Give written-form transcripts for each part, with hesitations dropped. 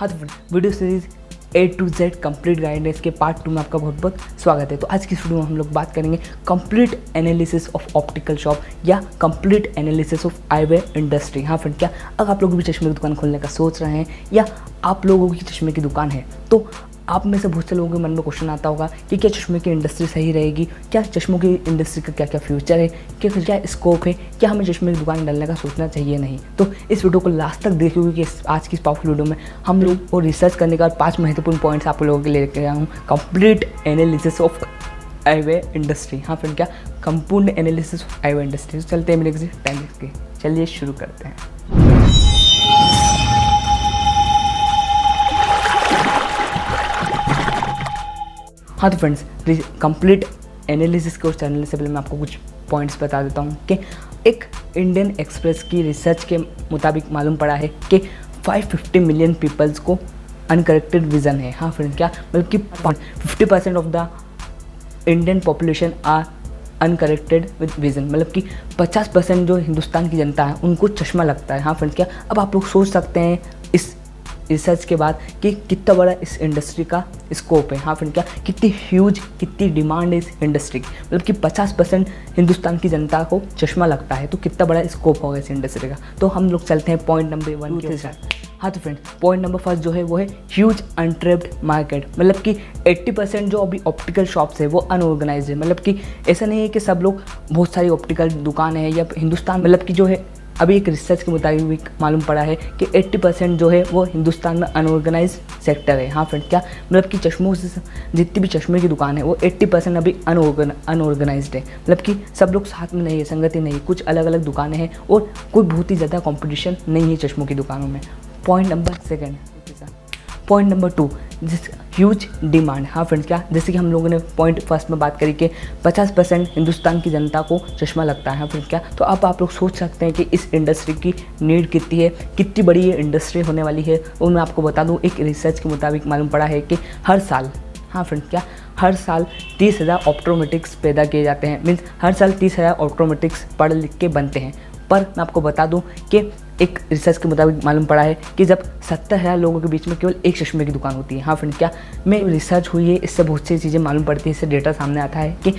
हाँ तो video series A to Z complete guidance के पार्ट 2 में आपका बहुत बहुत स्वागत है। तो आज की वीडियो में हम लोग बात करेंगे complete analysis of optical shop या complete analysis of eyewear industry. हाँ फ्रेंड, क्या अगर आप लोग भी चश्मे की दुकान खोलने का सोच रहे हैं या आप लोगों की चश्मे की दुकान है तो आप में से बहुत से लोगों के मन में क्वेश्चन आता होगा कि क्या चश्मे की इंडस्ट्री सही रहेगी, क्या चश्मों की इंडस्ट्री का क्या क्या फ्यूचर है, क्या स्कोप है, क्या हमें चश्मे की दुकान डालने का सोचना चाहिए नहीं। तो इस वीडियो को लास्ट तक देखिए कि आज की इस पावरफुल वीडियो में हम लोग को रिसर्च करने का 5 महत्वपूर्ण पॉइंट्स आप लोगों के लिए लेकर आया हूँ। Complete analysis of eyewear industry. हाँ फ्रेंड, क्या संपूर्ण एनालिसिस ऑफ आईवेयर इंडस्ट्री। चलते हैं मेरे किसी टाइम के, चलिए शुरू करते हैं। हाँ तो friends, complete analysis course channel से पहले मैं आपको कुछ पॉइंट्स बता देता हूँ कि एक इंडियन एक्सप्रेस की रिसर्च के मुताबिक मालूम पड़ा है कि 550 मिलियन पीपल्स को अनकरेक्टेड विज़न है। हाँ फ्रेंड, क्या मतलब कि 50% of the Indian population are uncorrected with vision, मतलब कि 50% जो हिंदुस्तान की जनता है उनको चश्मा लगता है। हाँ फ्रेंड्स, क्या अब आप लोग सोच सकते हैं इस रिसर्च के बाद कि कितना बड़ा इस इंडस्ट्री का स्कोप है। हाँ फ्रेंड, क्या कितनी ह्यूज, कितनी डिमांड है इस इंडस्ट्री की, मतलब कि 50% हिंदुस्तान की जनता को चश्मा लगता है, तो कितना बड़ा स्कोप होगा इस इंडस्ट्री का। तो हम लोग चलते हैं पॉइंट नंबर 1 के साथ। हाँ तो फ्रेंड, पॉइंट नंबर फर्स्ट जो है वो है ह्यूज अनट्रैप्ड मार्केट, मतलब कि 80% जो अभी ऑप्टिकल शॉप्स है वो अनऑर्गेनाइज है। मतलब कि ऐसा नहीं है कि सब लोग, बहुत सारी ऑप्टिकल दुकान है या हिंदुस्तान, मतलब कि जो है अभी एक रिसर्च के मुताबिक मालूम पड़ा है कि 80% जो है वो हिंदुस्तान में अनऑर्गेनाइज सेक्टर है। हाँ फ्रेंड, क्या मतलब कि चश्मों से जितनी भी चश्मे की दुकान है वो 80% अभी अनऑर्गेनाइज्ड है, मतलब कि सब लोग साथ में नहीं है, संगति नहीं है, कुछ अलग अलग दुकानें हैं और कोई बहुत ही ज़्यादा कॉम्पिटिशन नहीं है चश्मों की दुकानों में। Point number 2। पॉइंट नंबर 2, जिस ह्यूज डिमांड। हाँ फ्रेंड्स, क्या जैसे कि हम लोगों ने पॉइंट फर्स्ट में बात करी कि 50% हिंदुस्तान की जनता को चश्मा लगता है। हाँ फ्रेंड्स, क्या तो अब आप लोग सोच सकते हैं कि इस इंडस्ट्री की नीड कितनी है, कितनी बड़ी ये इंडस्ट्री होने वाली है। और मैं आपको बता दूं, एक रिसर्च के मुताबिक मालूम पड़ा है कि हर साल, हाँ फ्रेंड्स, क्या हर साल 30,000 ऑप्टोमेटिक्स पैदा किए जाते हैं। मीन्स हर साल 30,000 ऑप्टोमेटिक्स पढ़ लिख के बनते हैं। पर मैं आपको बता दूं कि एक रिसर्च के मुताबिक मालूम पड़ा है कि जब 70,000 लोगों के बीच में केवल एक चश्मे की दुकान होती है। हाँ फ्रेंड, क्या में रिसर्च हुई है, इससे बहुत सी चीज़ें मालूम पड़ती है, इससे डेटा सामने आता है कि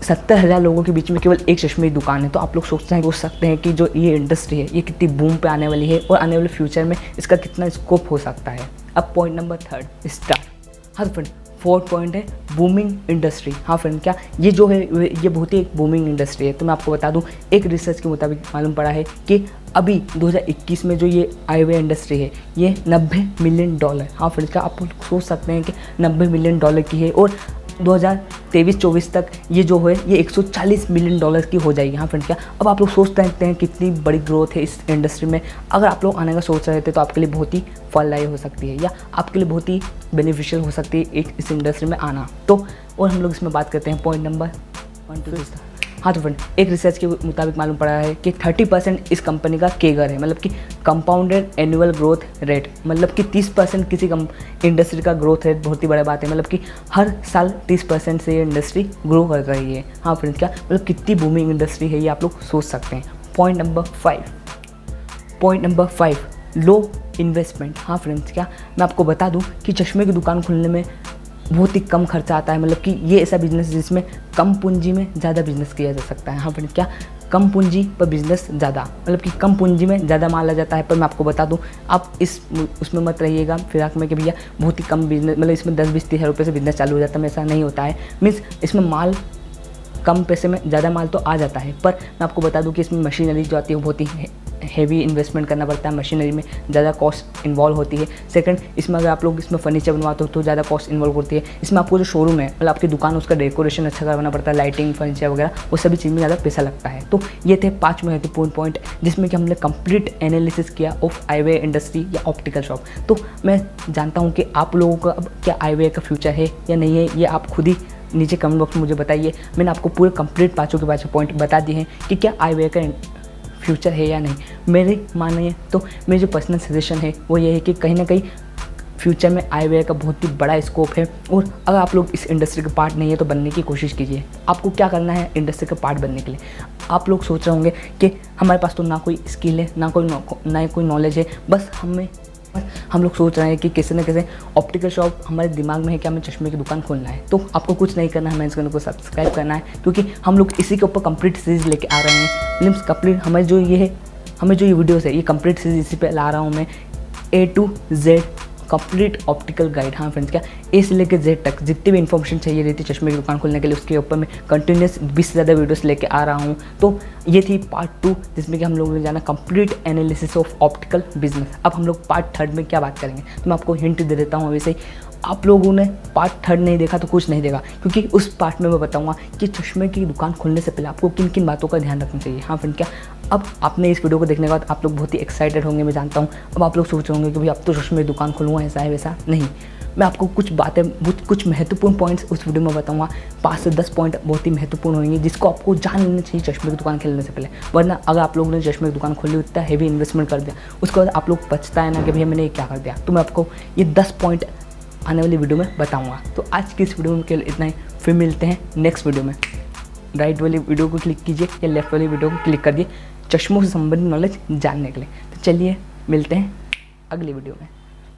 70,000 लोगों के बीच में केवल एक चश्मे की दुकान है। तो आप लोग सोच सकते हैं कि जो ये इंडस्ट्री है ये कितनी बूम पे आने वाली है और आने वाले फ्यूचर में इसका कितना स्कोप हो सकता है। अब पॉइंट नंबर 3, स्टार्ट। हाँ फ्रेंड, 4th पॉइंट है बूमिंग इंडस्ट्री। हाँ फ्रेंड, क्या ये जो है ये बहुत ही एक बूमिंग इंडस्ट्री है। तो मैं आपको बता दूं, एक रिसर्च के मुताबिक मालूम पड़ा है कि अभी 2021 में जो ये आईवेयर इंडस्ट्री है ये $90 मिलियन। हाँ फ्रेंड, क्या आप सोच सकते हैं कि $90 मिलियन की है और 2023-24 तक ये जो है ये $140 मिलियन की हो जाएगी। हाँ फ्रेंड, क्या अब आप लोग सोच सकते हैं कितनी बड़ी ग्रोथ है इस इंडस्ट्री में। अगर आप लोग आने का सोच रहे थे तो आपके लिए बहुत ही फलदायी हो सकती है या आपके लिए बहुत ही बेनिफिशियल हो सकती है एक इस इंडस्ट्री में आना। तो और हम लोग इसमें बात करते हैं पॉइंट नंबर 1 2 3। हाँ तो फ्रेंड, एक रिसर्च के मुताबिक मालूम पड़ा है कि 30% इस कंपनी का केगर है, मतलब कि कंपाउंडेड एनुअल ग्रोथ रेट, मतलब कि 30% किसी इंडस्ट्री का ग्रोथ रेट बहुत ही बड़ी बात है। मतलब कि हर साल 30% से ये इंडस्ट्री ग्रो कर रही है। हाँ फ्रेंड्स, क्या मतलब कितनी बूमिंग इंडस्ट्री है ये आप लोग सोच सकते हैं। पॉइंट नंबर 5, लो इन्वेस्टमेंट। हाँ फ्रेंड्स, क्या मैं आपको बता दूँ कि चश्मे की दुकान खोलने में बहुत ही कम खर्चा आता है। मतलब कि ये ऐसा बिजनेस है जिसमें कम पूंजी में ज़्यादा बिजनेस किया जा सकता है। हाँ फ्रेंड, क्या कम पूंजी पर बिजनेस ज़्यादा, मतलब कि कम पूंजी में ज़्यादा माल आ जाता है। पर मैं आपको बता दूं, आप उसमें मत रहिएगा फिराक में कि भैया बहुत ही कम बिजनेस, मतलब इसमें 10-20-30 हज़ार रुपये से बिजनेस चालू हो जाता है। ऐसा नहीं होता है। मीन्स इसमें माल कम पैसे में ज़्यादा माल तो आ जाता है, पर मैं आपको बता दूं कि इसमें मशीनरी जो आती है वो बहुत ही हैवी इन्वेस्टमेंट करना पड़ता है। मशीनरी में ज़्यादा कॉस्ट इन्वॉल्व होती है। सेकंड, इसमें अगर आप लोग इसमें फर्नीचर बनवाते हो तो ज़्यादा कॉस्ट इन्वॉल्व होती है। इसमें आपको जो शोरूम है, मतलब आपकी दुकान, उसका डेकोरेशन अच्छा करवाना पड़ता है, लाइटिंग, फर्नीचर वगैरह, वो सभी चीज़ में ज़्यादा पैसा लगता है। तो ये थे 5 महत्वपूर्ण पॉइंट जिसमें कि हमने कंप्लीट एनालिसिस किया ऑफ आईवेयर इंडस्ट्री या ऑप्टिकल शॉप। तो मैं जानता हूँ कि आप लोगों का अब क्या आईवेयर का फ्यूचर है या नहीं है, ये आप खुद ही नीचे कमेंट बॉक्स में मुझे बताइए। मैंने आपको पूरे कंप्लीट 5 के 5 पॉइंट बता दिए हैं कि क्या आईवेयर का फ्यूचर है या नहीं। मेरे मानिए तो मेरी जो पर्सनल सजेशन है वो ये है कि कहीं ना कहीं फ्यूचर में आईवेयर का बहुत ही बड़ा स्कोप है। और अगर आप लोग इस इंडस्ट्री का पार्ट नहीं है तो बनने की कोशिश कीजिए। आपको क्या करना है इंडस्ट्री का पार्ट बनने के लिए? आप लोग सोच रहे होंगे कि हमारे पास तो ना कोई स्किल है, ना कोई नॉलेज है, बस हमें हम लोग सोच रहे हैं कि कैसे ना कैसे ऑप्टिकल शॉप हमारे दिमाग में है कि हमें चश्मे की दुकान खोलना है। तो आपको कुछ नहीं करना है, हमें इस चैनल को सब्सक्राइब करना है, क्योंकि हम लोग इसी के ऊपर कंप्लीट सीरीज़ लेके आ रहे हैं। फिल्म्स कंप्लीट हमें जो ये वीडियोस है, ये कंप्लीट सीरीज इसी पे ला रहा हूँ मैं। A to Z complete optical guide. हाँ फ्रेंड्स, क्या A से लेकर Z तक जितनी भी इन्फॉर्मेशन चाहिए रहती है चश्मे की दुकान खोलने के लिए, उसके ऊपर मैं कंटिन्यूस 20 से ज़्यादा वीडियोस लेके आ रहा हूँ। तो ये थी पार्ट 2, जिसमें कि हम लोगों ने जाना complete analysis of optical business. अब हम लोग पार्ट 3 में क्या बात करेंगे, तो मैं आपको हिंट दे देता हूँ। वैसे ही आप लोगों ने पार्ट 3 नहीं देखा तो कुछ नहीं देगा, क्योंकि उस पार्ट में मैं बताऊंगा कि चश्मे की दुकान खोलने से पहले आपको किन किन बातों का ध्यान रखना चाहिए। हाँ फ्रेंड, क्या अब आपने इस वीडियो को देखने के बाद आप लोग बहुत ही एक्साइटेड होंगे, मैं जानता हूँ। अब आप लोग सोच रहे होंगे कि भाई अब तो चश्मे की दुकान खोलूँगा, ऐसा है वैसा नहीं। मैं आपको कुछ बातें, कुछ महत्वपूर्ण पॉइंट्स उस वीडियो में बताऊंगा। 5 से 10 पॉइंट बहुत ही महत्वपूर्ण होंगे, जिसको आपको जान लेना चाहिए चश्मे की दुकान खोलने से पहले। वरना अगर आप लोगों ने चश्मे की दुकान खोली, उतना हैवी इन्वेस्टमेंट कर दिया, उसके बाद आप लोग पछता है ना कि भैया मैंने ये क्या कर दिया। तो मैं आपको ये 10 पॉइंट आने वाली वीडियो में बताऊंगा। तो आज की इस वीडियो में केवल इतना ही, फिर मिलते हैं नेक्स्ट वीडियो में। राइट वाली वीडियो को क्लिक कीजिए या लेफ्ट वाली वीडियो को क्लिक कर दिए चश्मों से संबंधित नॉलेज जानने के लिए। तो चलिए मिलते हैं अगली वीडियो में।